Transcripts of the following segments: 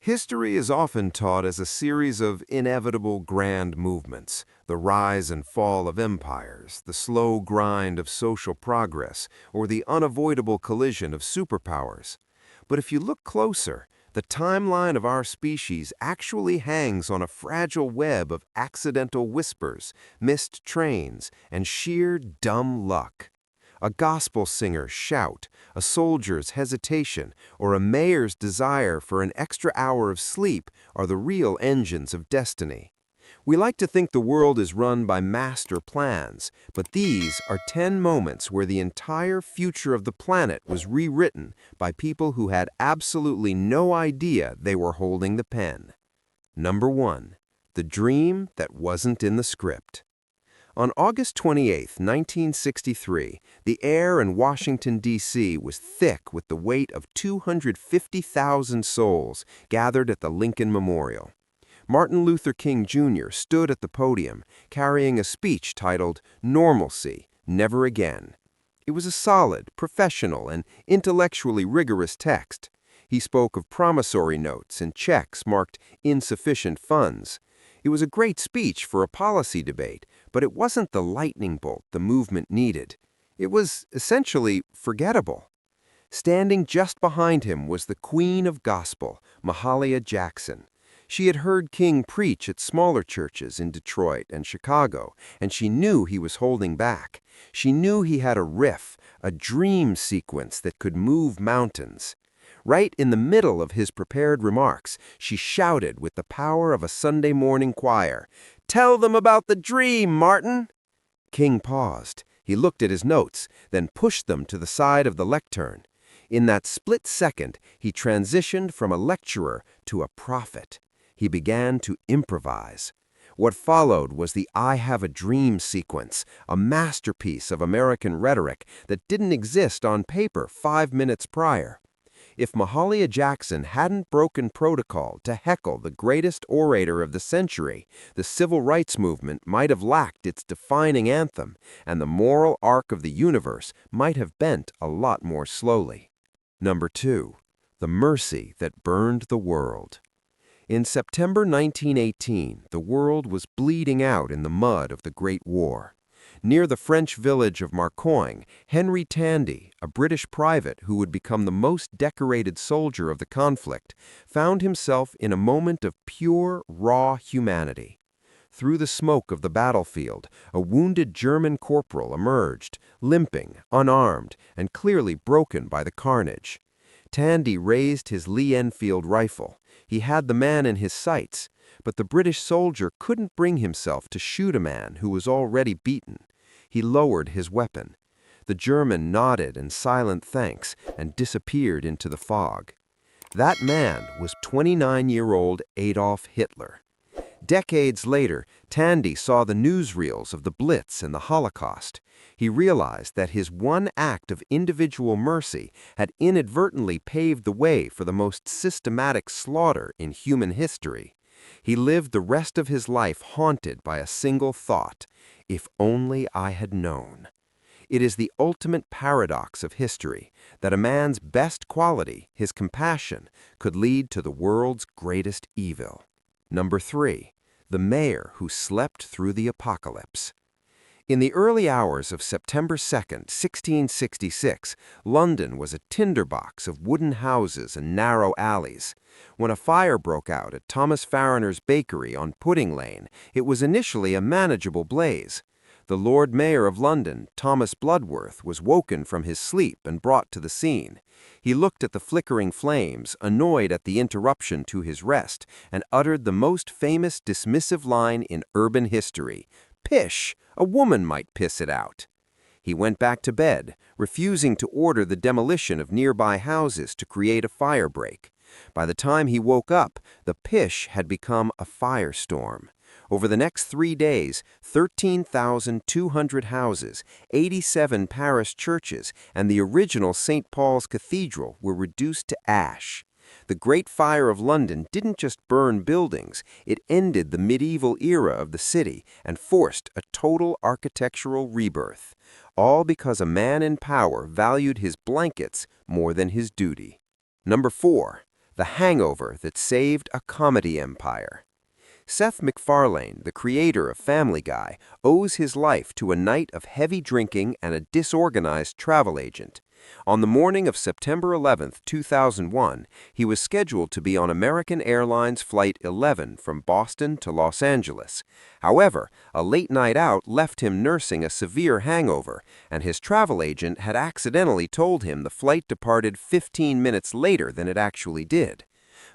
History is often taught as a series of inevitable grand movements, the rise and fall of empires, the slow grind of social progress, or the unavoidable collision of superpowers. But if you look closer, the timeline of our species actually hangs on a fragile web of accidental whispers, missed trains, and sheer dumb luck. A gospel singer's shout, a soldier's hesitation, or a mayor's desire for an extra hour of sleep are the real engines of destiny. We like to think the world is run by master plans, but these are 10 moments where the entire future of the planet was rewritten by people who had absolutely no idea they were holding the pen. Number 1. The dream that wasn't in the script. On August 28, 1963, the air in Washington, D.C. was thick with the weight of 250,000 souls gathered at the Lincoln Memorial. Martin Luther King Jr. stood at the podium, carrying a speech titled "Normalcy, Never Again." It was a solid, professional, and intellectually rigorous text. He spoke of promissory notes and checks marked insufficient funds. It was a great speech for a policy debate, but it wasn't the lightning bolt the movement needed. It was essentially forgettable. Standing just behind him was the Queen of Gospel, Mahalia Jackson. She had heard King preach at smaller churches in Detroit and Chicago, and she knew he was holding back. She knew he had a riff, a dream sequence that could move mountains. Right in the middle of his prepared remarks, she shouted with the power of a Sunday morning choir, "Tell them about the dream, Martin!" King paused. He looked at his notes, then pushed them to the side of the lectern. In that split second, he transitioned from a lecturer to a prophet. He began to improvise. What followed was the "I Have a Dream" sequence, a masterpiece of American rhetoric that didn't exist on paper 5 minutes prior. If Mahalia Jackson hadn't broken protocol to heckle the greatest orator of the century, the civil rights movement might have lacked its defining anthem, and the moral arc of the universe might have bent a lot more slowly. Number 2. The mercy that burned the world. In September 1918, the world was bleeding out in the mud of the Great War. Near the French village of Marcoing, Henry Tandy, a British private who would become the most decorated soldier of the conflict, found himself in a moment of pure, raw humanity. Through the smoke of the battlefield, a wounded German corporal emerged, limping, unarmed, and clearly broken by the carnage. Tandy raised his Lee Enfield rifle. He had the man in his sights, but the British soldier couldn't bring himself to shoot a man who was already beaten. He lowered his weapon. The German nodded in silent thanks and disappeared into the fog. That man was 29-year-old Adolf Hitler. Decades later, Tandy saw the newsreels of the Blitz and the Holocaust. He realized that his one act of individual mercy had inadvertently paved the way for the most systematic slaughter in human history. He lived the rest of his life haunted by a single thought: if only I had known. It is the ultimate paradox of history that a man's best quality, his compassion, could lead to the world's greatest evil. Number 3. The mayor who slept through the apocalypse. In the early hours of September 2nd, 1666, London was a tinderbox of wooden houses and narrow alleys. When a fire broke out at Thomas Farriner's bakery on Pudding Lane, it was initially a manageable blaze. The Lord Mayor of London, Thomas Bloodworth, was woken from his sleep and brought to the scene. He looked at the flickering flames, annoyed at the interruption to his rest, and uttered the most famous dismissive line in urban history: "Pish! A woman might piss it out." He went back to bed, refusing to order the demolition of nearby houses to create a fire break. By the time he woke up, the pish had become a firestorm. Over the next 3 days, 13,200 houses, 87 parish churches, and the original St. Paul's Cathedral were reduced to ash. The Great Fire of London didn't just burn buildings, it ended the medieval era of the city and forced a total architectural rebirth, all because a man in power valued his blankets more than his duty. Number 4. the hangover that saved a comedy empire. Seth MacFarlane, the creator of Family Guy, owes his life to a night of heavy drinking and a disorganized travel agent. On the morning of September 11, 2001, he was scheduled to be on American Airlines Flight 11 from Boston to Los Angeles. However, a late night out left him nursing a severe hangover, and his travel agent had accidentally told him the flight departed 15 minutes later than it actually did.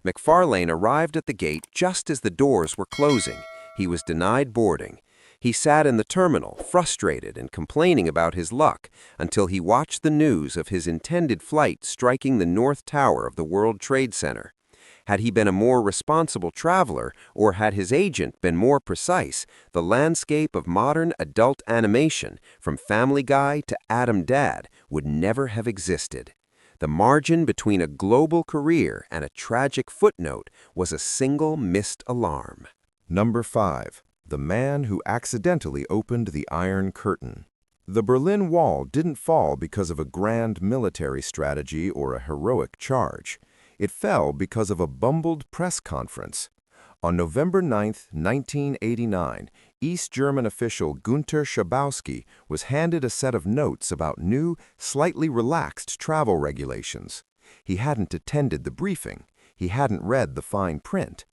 MacFarlane arrived at the gate just as the doors were closing. He was denied boarding. He sat in the terminal, frustrated and complaining about his luck, until he watched the news of his intended flight striking the North Tower of the World Trade Center. Had he been a more responsible traveler, or had his agent been more precise, the landscape of modern adult animation, from Family Guy to Adam Dad, would never have existed. The margin between a global career and a tragic footnote was a single missed alarm. Number 5. The man who accidentally opened the Iron Curtain. The Berlin Wall didn't fall because of a grand military strategy or a heroic charge. It fell because of a bumbled press conference. On November 9, 1989, East German official Günter Schabowski was handed a set of notes about new, slightly relaxed travel regulations. He hadn't attended the briefing. He hadn't read the fine print.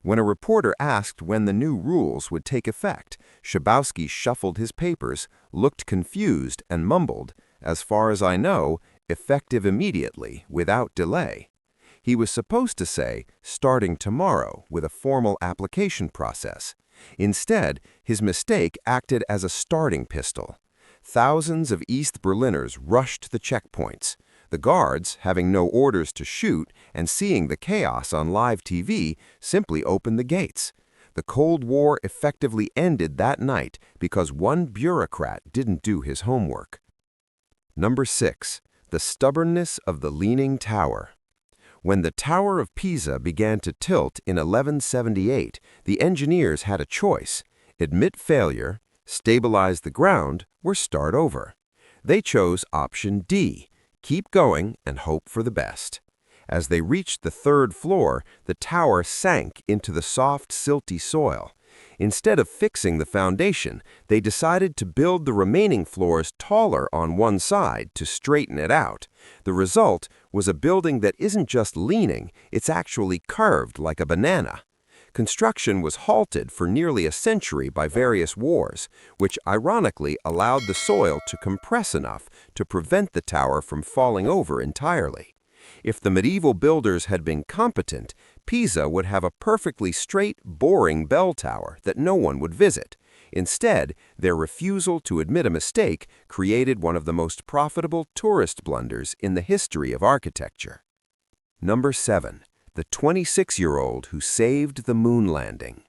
When a reporter asked when the new rules would take effect, Schabowski shuffled his papers, looked confused, and mumbled, "As far as I know, effective immediately, without delay." He was supposed to say, "starting tomorrow," with a formal application process. Instead, his mistake acted as a starting pistol. Thousands of East Berliners rushed the checkpoints. The guards, having no orders to shoot and seeing the chaos on live TV, simply opened the gates. The Cold War effectively ended that night because one bureaucrat didn't do his homework. Number 6. The stubbornness of the Leaning Tower. When the Tower of Pisa began to tilt in 1178, the engineers had a choice: admit failure, stabilize the ground, or start over. They chose option D: keep going and hope for the best. As they reached the third floor, the tower sank into the soft, silty soil. Instead of fixing the foundation, they decided to build the remaining floors taller on one side to straighten it out. The result was a building that isn't just leaning, it's actually curved like a banana. Construction was halted for nearly a century by various wars, which ironically allowed the soil to compress enough to prevent the tower from falling over entirely. If the medieval builders had been competent, Pisa would have a perfectly straight, boring bell tower that no one would visit. Instead, their refusal to admit a mistake created one of the most profitable tourist blunders in the history of architecture. Number 7. The 26-year-old who saved the moon landing.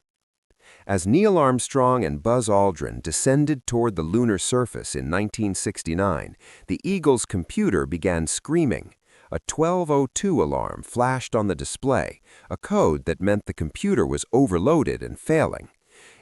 As Neil Armstrong and Buzz Aldrin descended toward the lunar surface in 1969, the Eagle's computer began screaming. A 1202 alarm flashed on the display, a code that meant the computer was overloaded and failing.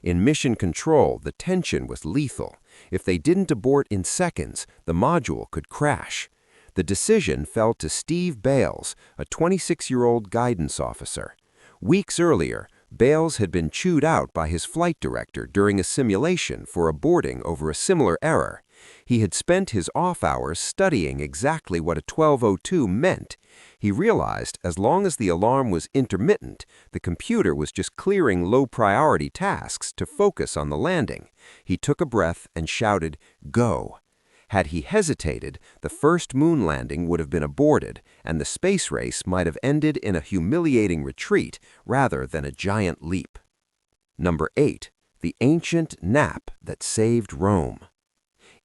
In mission control, the tension was lethal. If they didn't abort in seconds, the module could crash. The decision fell to Steve Bales, a 26-year-old guidance officer. Weeks earlier, Bales had been chewed out by his flight director during a simulation for aborting over a similar error. He had spent his off hours studying exactly what a 1202 meant. He realized as long as the alarm was intermittent, the computer was just clearing low-priority tasks to focus on the landing. He took a breath and shouted, "Go." Had he hesitated, the first moon landing would have been aborted, and the space race might have ended in a humiliating retreat rather than a giant leap. Number 8. The ancient nap that saved Rome.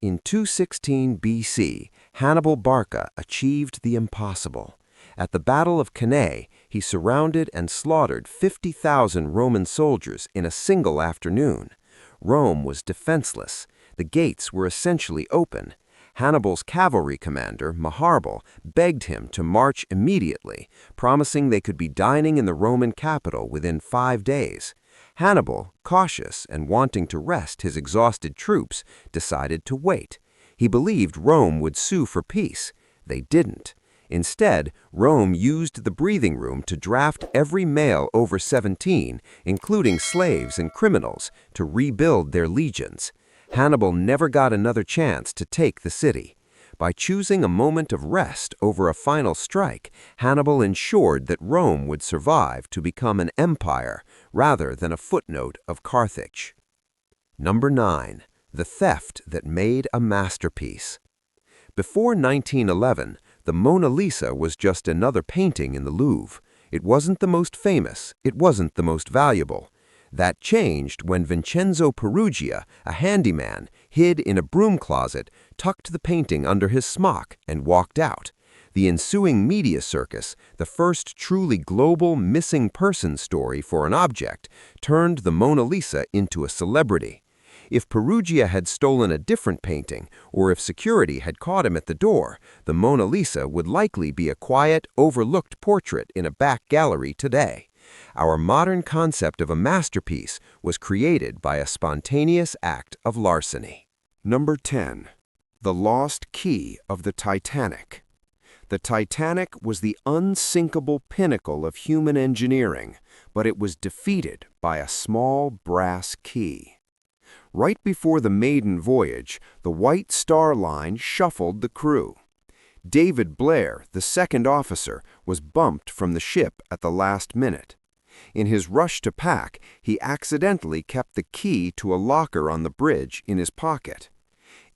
In 216 BC, Hannibal Barca achieved the impossible. At the Battle of Cannae, he surrounded and slaughtered 50,000 Roman soldiers in a single afternoon. Rome was defenseless. The gates were essentially open. Hannibal's cavalry commander, Maharbal, begged him to march immediately, promising they could be dining in the Roman capital within 5 days. Hannibal, cautious and wanting to rest his exhausted troops, decided to wait. He believed Rome would sue for peace. They didn't. Instead, Rome used the breathing room to draft every male over 17, including slaves and criminals, to rebuild their legions. Hannibal never got another chance to take the city. By choosing a moment of rest over a final strike, Hannibal ensured that Rome would survive to become an empire rather than a footnote of Carthage. Number 9. The theft that made a masterpiece. Before 1911, the Mona Lisa was just another painting in the Louvre. It wasn't the most famous, it wasn't the most valuable. That changed when Vincenzo Peruggia, a handyman, hid in a broom closet, tucked the painting under his smock, and walked out. The ensuing media circus, the first truly global missing person story for an object, turned the Mona Lisa into a celebrity. If Peruggia had stolen a different painting, or if security had caught him at the door, the Mona Lisa would likely be a quiet, overlooked portrait in a back gallery today. Our modern concept of a masterpiece was created by a spontaneous act of larceny. Number 10. The lost key of the Titanic. The Titanic was the unsinkable pinnacle of human engineering, but it was defeated by a small brass key. Right before the maiden voyage, the White Star Line shuffled the crew. David Blair, the second officer, was bumped from the ship at the last minute. In his rush to pack, he accidentally kept the key to a locker on the bridge in his pocket.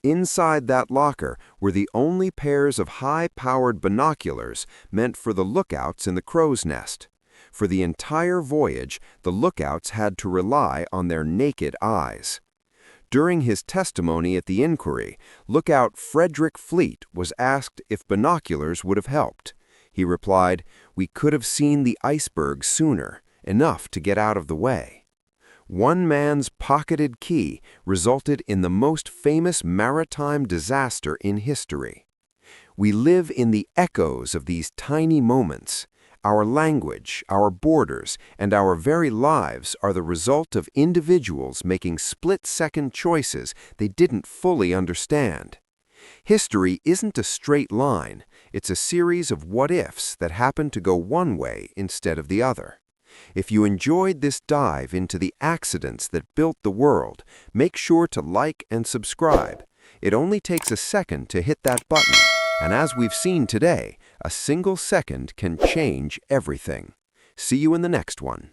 Inside that locker were the only pairs of high-powered binoculars meant for the lookouts in the crow's nest. For the entire voyage, the lookouts had to rely on their naked eyes. During his testimony at the inquiry, lookout Frederick Fleet was asked if binoculars would have helped. He replied, "We could have seen the iceberg sooner, enough to get out of the way." One man's pocketed key resulted in the most famous maritime disaster in history. We live in the echoes of these tiny moments. Our language, our borders, and our very lives are the result of individuals making split-second choices they didn't fully understand. History isn't a straight line, it's a series of what-ifs that happen to go one way instead of the other. If you enjoyed this dive into the accidents that built the world, make sure to like and subscribe. It only takes a second to hit that button. And as we've seen today, a single second can change everything. See you in the next one.